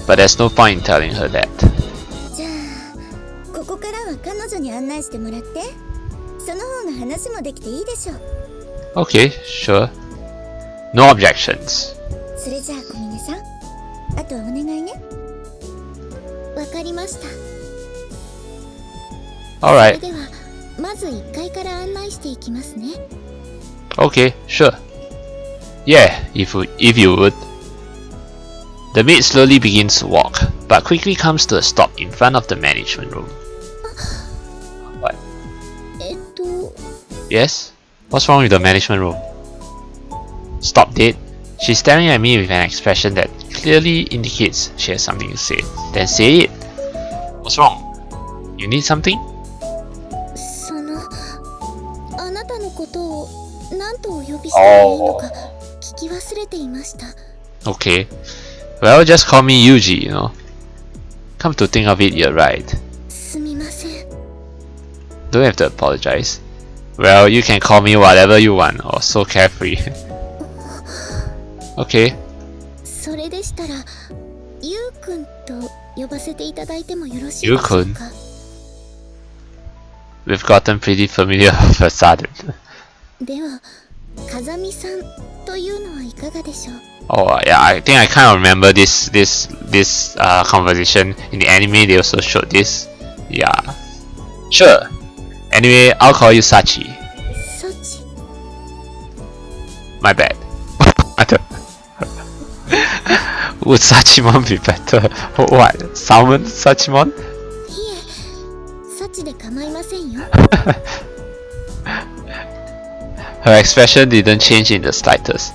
but there's no point in telling her that. じゃあここからは彼女に案内してもらって、その方が話もできていいでしょう。 Okay, sure. No objections. それじゃあ小峰さん、あとはお願いね。わかりました。 Alright. それではまず1階から案内していきますね。 Okay, sure. Yeah, if you would. The maid slowly begins to walk, but quickly comes to a stop in front of the management room. What? Yes? What's wrong with the management room? Stop dead. She's staring at me with an expression that clearly indicates she has something to say. Then say it. What's wrong? You need something? その、あなたのことを何とお呼びしたらいいのか聞き忘れていました。 Okay. Well, just call me Yuji, you know. Come to think of it, you're right. すみません。 Don't have to apologize. Well, you can call me whatever you want, or so carefree. Okay. それでしたら、ゆうくんと呼ばせていただいてもよろしいでしょうか。 We've gotten pretty familiar all of a sudden. では、風見さんというのはいかがでしょう。 Oh yeah, I think I kind of remember this conversation in the anime. They also showed this. Yeah, sure. Anyway, I'll call you Sachi. サチ。 My bad. I don't- Would Sachimon be better? What? Salmon Sachimon? いえ、サチで構いませんよ。 Her expression didn't change in the slightest,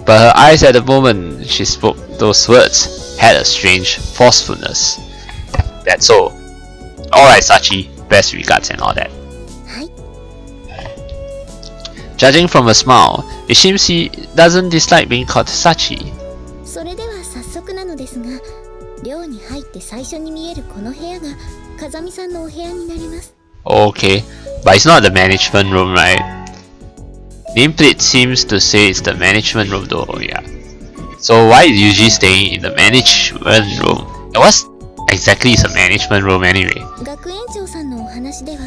but her eyes at the moment she spoke those words had a strange forcefulness. That's all. Alright, Sachi, best regards and all that. はい。 Judging from her smile, it seems he doesn't dislike being called Sachi. それでは早速なのですが、寮に入って最初に見えるこの部屋が風見さんのお部屋になります。 Okay, but it's not the management room, right? Nameplate seems to say it's the management room though, yeah. So why is Yuji staying in the management room? And what exactly is a management room anyway? 学園長さんのお話では、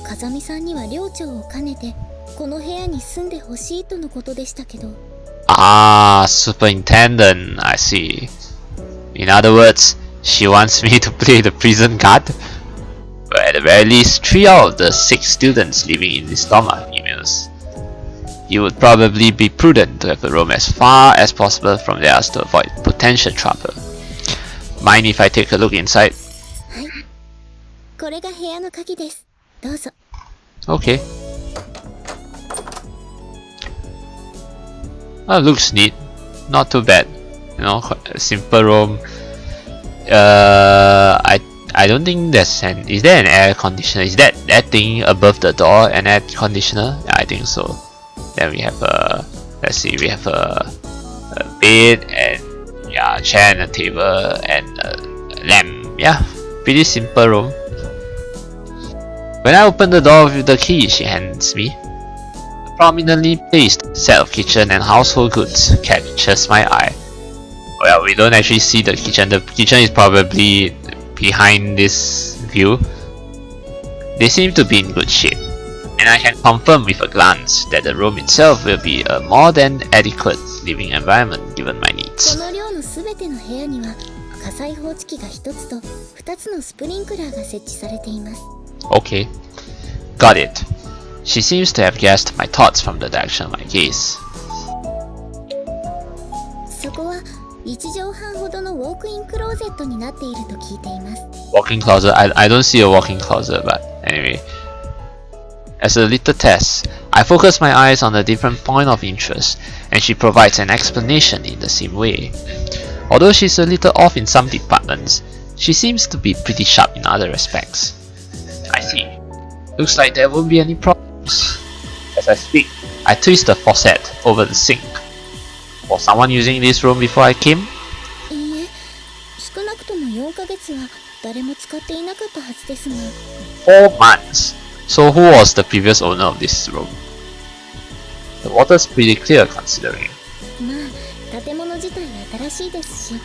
風見さんには寮長を兼ねてこの部屋に住んでほしいとのことでしたけど。 Ah, superintendent, I see. In other words, she wants me to play the prison guard? But at the very least, 3 out of the 6 students living in this dorm are females. You would probably be prudent to have the room as far as possible from theirs to avoid potential trouble. Mind if I take a look inside? はい。これが部屋の鍵です。どうぞ。 Okay. Looks neat. Not too bad. You know, a simple room. I don't think there's an. Is there an air conditioner? Is that thing above the door an air conditioner? Yeah, I think so. Then we have a. Let's see. We have a bed and yeah, chair and a table and a lamp. Yeah, pretty simple room. When I open the door with the key she hands me, a prominently placed set of kitchen and household goods catches my eye. Well, we don't actually see the kitchen. The kitchen is probably behind this view. They seem to be in good shape, and I can confirm with a glance that the room itself will be a more than adequate living environment given my needs. この寮のすべての部屋には火災報知器が1つと2つのスプリンクラーが設置されています。 Okay, got it. She seems to have guessed my thoughts from the direction of my gaze. そこは1畳半ほどのウォークインクローゼットになっていると聞いています。 Walk-in closet? I don't see a walk-in closet, but anyway. As a little test, I focus my eyes on a different point of interest, and she provides an explanation in the same way. Although she's a little off in some departments, she seems to be pretty sharp in other aspects. I see. Looks like there won't be any problems. As I speak, I twist the faucet over the sink. Was someone using this room before I came? いいえ、少なくとも4ヶ月は誰も使っていなかったはずですが。 4 months. So who was the previous owner of this room? The water's pretty clear considering. まあ、建物自体新しいですし、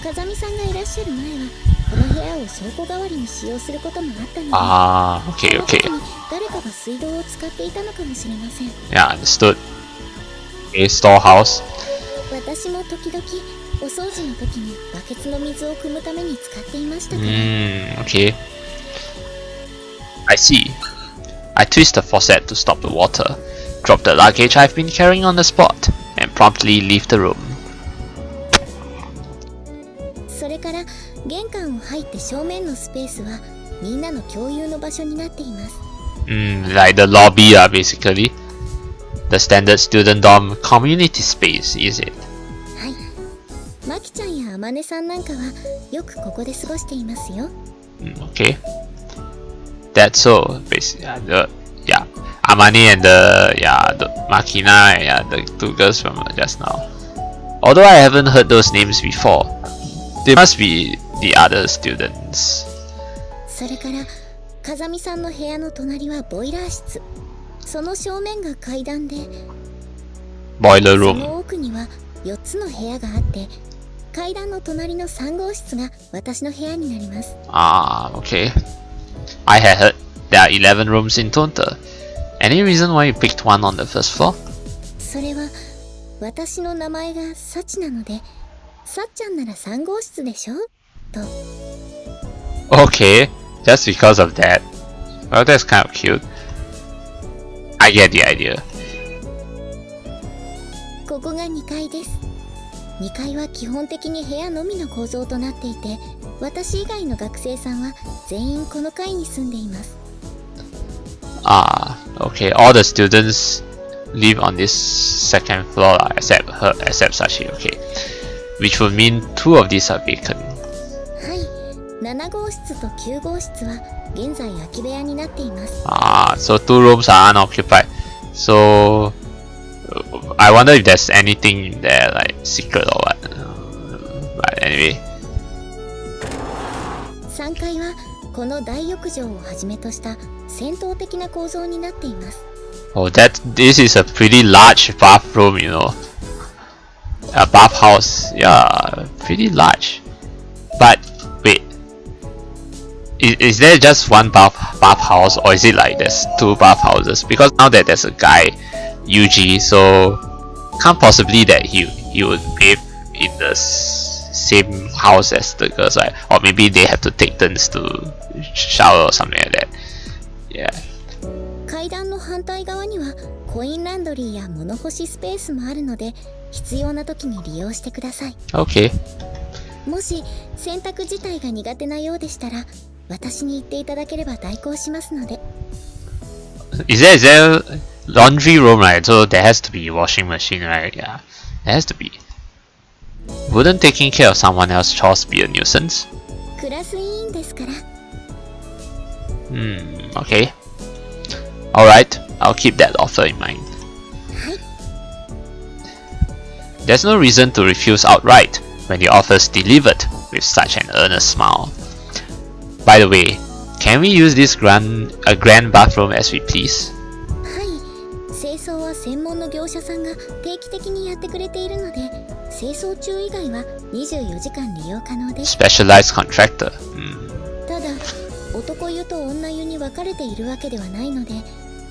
風見さんがいらっしゃる前はこの部屋を倉庫代わりに使用することもあったので、Okay, その okay. 時に誰かが水道を使っていたのかもしれません。 Yeah, understood. A storehouse. 私も時々お掃除の時にバケツの水を汲むために使っていましたから。Okay. I see. I twist the faucet to stop the water, drop the luggage I've been carrying on the spot, and promptly leave the room. それから玄関を入って正面のスペースはみんなの共有の場所になっています。Like the lobby, basically. The standard student dorm community space, is it? はい。マキちゃんやアマネさんなんかはよくここで過ごしていますよ。Okay. That's so. Basically, yeah. Amani and the Makina, the two girls from just now. Although I haven't heard those names before, they must be the other students. それから風見さんの部屋の隣はボイラー室。その正面が階段で、 Boiler そ room. の奥には4つの部屋があって、階段の隣の3号室が私の部屋になります。Okay. I had heard there are 11 rooms in total. Any reason why you picked one on the first floor? それは私の名前がサチなので、さっちゃんなら3号室でしょと。 Okay, just because of that. Well, that's kind of cute. I get the idea. ここが2階です。2階は基本的に部屋のみの構造となっていて、私以外の学生さんは全員この階に住んでいます。 Okay. All the students live on this second floor except Sashi. Okay, which would mean 2 of these are vacant. はい、7号室と9号室は現在空き部屋になっています。 So 2 rooms are unoccupied. So I wonder if there's anything in there, like secret or what. But anyway. 3階はこの大浴場をはじめとした戦闘的な構造になっています。 This is a pretty large bathroom, you know. A bathhouse, yeah, pretty large. But wait, is there just one bathhouse, or is it like there's 2 bathhouses? Because now that there's a guy, Yuji, so can't possibly that he would bathe in the same house as the girls, right? Or maybe they have to take turns to shower or something like that. Yeah. 階段の反対側にはコインランドリーや物干しスペースもあるので、必要な時に利用してください。 Okay. もし洗濯自体が苦手なようでしたら、私に言っていただければ代行しますので。 Is there laundry room, right? So there has to be a washing machine, right? Yeah, there has to be. Wouldn't taking care of someone else's chores be a nuisance? クラス委員ですから。 Okay. Alright, I'll keep that offer in mind. はい。 There's no reason to refuse outright when the offers delivered with such an earnest smile. By the way, can we use this grand bathroom as we please? 清掃は専門の業者さんが定期的にやってくれているので、清掃中以外は24時間利用可能です。Specialized contractor. ただ、男湯と女湯に分かれているわけではないので、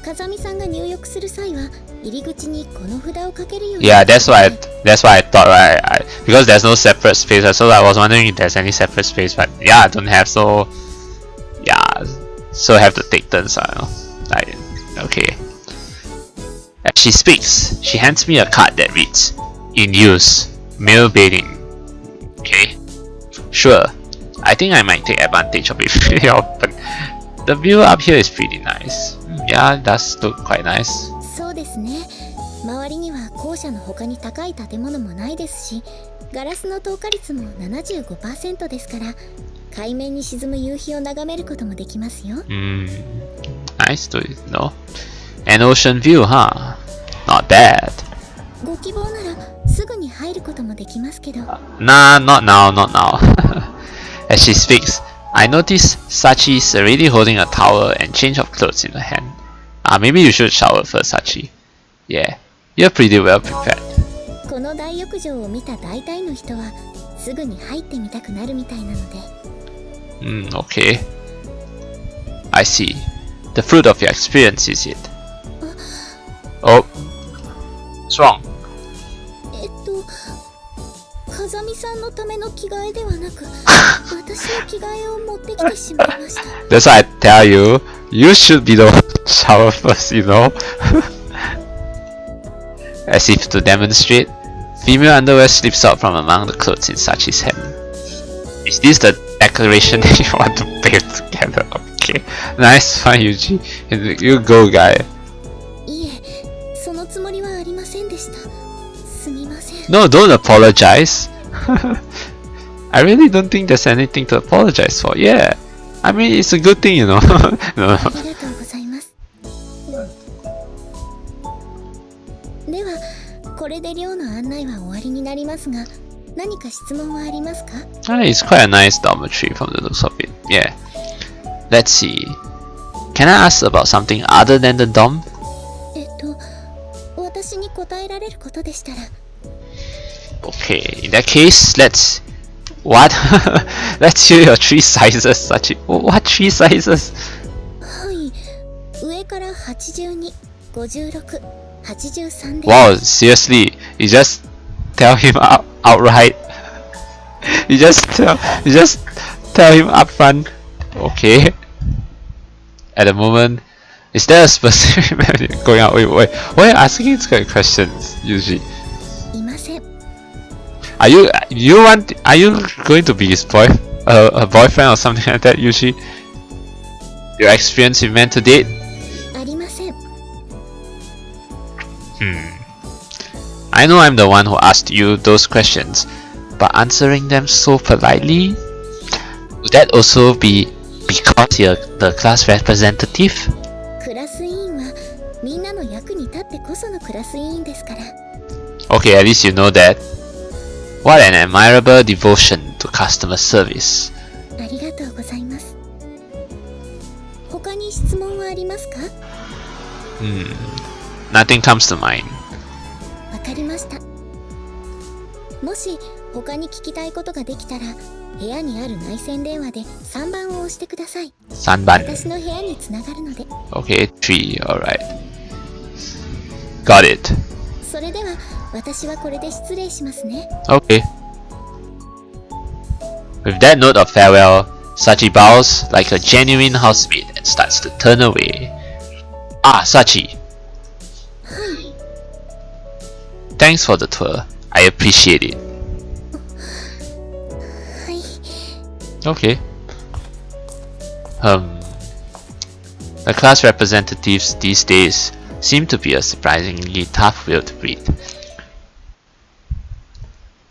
風見さんが入浴する際は入り口にこの札をかけるように。Yeah, that's why I thought, right? Because there's no separate space, so I was wondering if there's any separate space, but yeah, I don't have, so yeah, so I have to take turns. Like, okay. As she speaks, she hands me a card that reads, "In use, male bathing." Okay, sure. I think I might take advantage of it. But the view up here is pretty nice. Yeah, it does look quite nice. そうですね。周りには校舎の他に高い建物もないですし、ガラスの透過率も 75% ですから、海面に沈む夕日を眺めることもできますよ。Nice to know. An ocean view, huh? Not bad. ご希望ならすぐに入ることもできますけど。Nah, not now, not now. As she speaks, I notice Sachi is already holding a towel and change of clothes in her hand. Maybe you should shower first, Sachi. Yeah, you're pretty well prepared. この大浴場を見た大体の人はすぐに入ってみたくなるみたいなので。Okay. I see. The fruit of your experience is it? Oh. What's wrong? 風見さんのための着替えではなく、私の着替えを持ってきてしまいました。That's why I tell you, you should be the one to shower first, you know? As if to demonstrate, female underwear slips out from among the clothes in Sachi's hand. Is this the declaration that you want to bathe together? Okay. Nice fine, Yuji. You go, guy. いえ、そのつもりはありませんでした。すみません。No, don't apologize. I really don't think there's anything to apologize for. Yeah. I mean, it's a good thing, you know. No. ありがとうございます。では、これで寮の案内は終わりになりますが、何か質問はありますか？ It's quite a nice dormitory from the looks of it. Yeah. Let's see. Can I ask about something other than the dorm? 私に答えられることでしたら。Okay, in that case, What? Let's hear your 3 sizes, Sachi. What 3 sizes? はい、上から82、56、83で。Wow, seriously? You just tell him outright? You just tell him upfront? Okay. At the moment, is there a specific menu going out? Wait, why are you asking these kind of questions usually? いません。Are you going to be his a boyfriend or something like that usually? Your experience with men to date? ありません。I know I'm the one who asked you those questions, but answering them so politely? Would that also be because you're the class representative? クラス委員はみんなの役に立ってこそのクラス委員ですから。Okay, at least you know that. What an admirable devotion to customer service. ありがとうございます。他に質問はありますか？Nothing comes to mind. わかりました。もし他に聞きたいことができたら、部屋にある内線電話で3番を押してください。3番。私の部屋につながるので。Okay, 3, alright. Got it. それでは私はこれで失礼しますね。Okay. With that note of farewell, Sachi bows like a genuine housemaid and starts to turn away. Sachi. はい。Thanks for the tour. I appreciate it. はい。Okay. The class representatives these days seem to be a surprisingly tough-willed breed.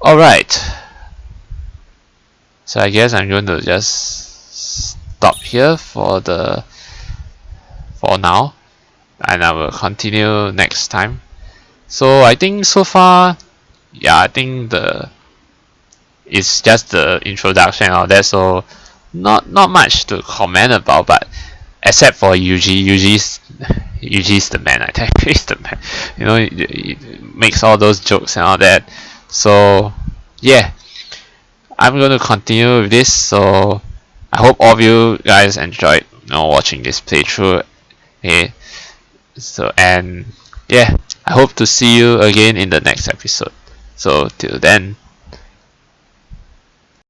Alright. So I guess I'm going to just stop here for now, and I will continue next time. So I think so far, yeah, I think it's just the introduction and all that, so not much to comment about. But except for Yuji's the man. I think he's the man. You know, he makes all those jokes and all that. So yeah, I'm gonna continue with this. So I hope all of you guys enjoyed, watching this playthrough. Okay, so, and yeah, I hope to see you again in the next episode. So till then,